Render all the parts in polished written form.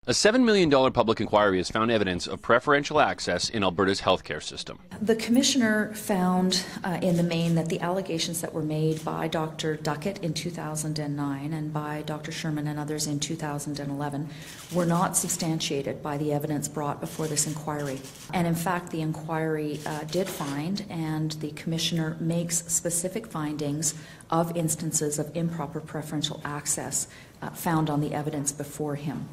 A $7 million public inquiry has found evidence of preferential access in Alberta's healthcare system. The Commissioner found in the main that the allegations that were made by Dr. Duckett in 2009 and by Dr. Sherman and others in 2011 were not substantiated by the evidence brought before this inquiry. And in fact, the inquiry did find, and the Commissioner makes specific findings of instances of improper preferential access found on the evidence before him.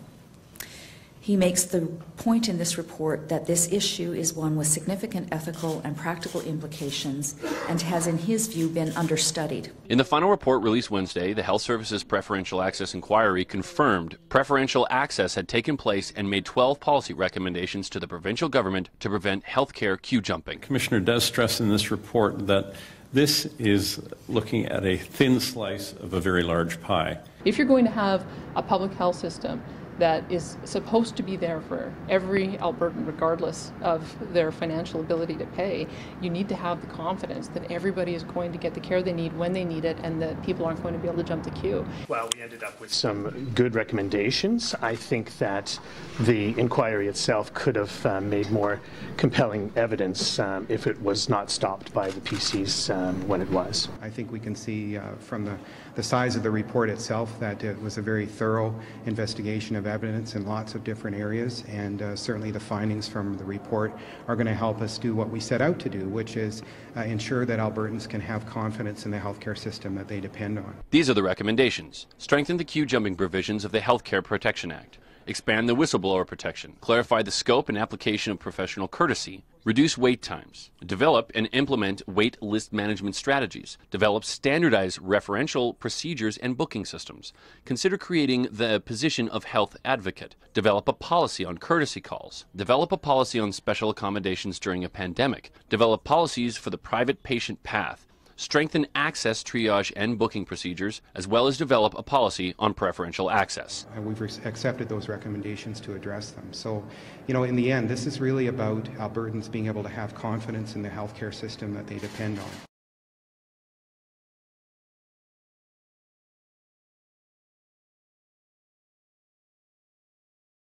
He makes the point in this report that this issue is one with significant ethical and practical implications and has, in his view, been understudied. In the final report released Wednesday, the Health Services Preferential Access Inquiry confirmed preferential access had taken place and made 12 policy recommendations to the provincial government to prevent healthcare queue jumping. The Commissioner does stress in this report that this is looking at a thin slice of a very large pie. If you're going to have a public health system that is supposed to be there for every Albertan, regardless of their financial ability to pay, you need to have the confidence that everybody is going to get the care they need when they need it and that people aren't going to be able to jump the queue. Well, we ended up with some good recommendations. I think that the inquiry itself could have made more compelling evidence if it was not stopped by the PCs when it was. I think we can see from the size of the report itself that it was a very thorough investigation of evidence in lots of different areas, and certainly the findings from the report are going to help us do what we set out to do, which is ensure that Albertans can have confidence in the healthcare system that they depend on. These are the recommendations. Strengthen the queue jumping provisions of the Healthcare Protection Act. Expand the whistleblower protection. Clarify the scope and application of professional courtesy. Reduce wait times. Develop and implement wait list management strategies. Develop standardized referential procedures and booking systems. Consider creating the position of health advocate. Develop a policy on courtesy calls. Develop a policy on special accommodations during a pandemic. Develop policies for the private patient path. Strengthen access, triage, and booking procedures, as well as develop a policy on preferential access. We've accepted those recommendations to address them. So, in the end, this is really about Albertans being able to have confidence in the healthcare system that they depend on.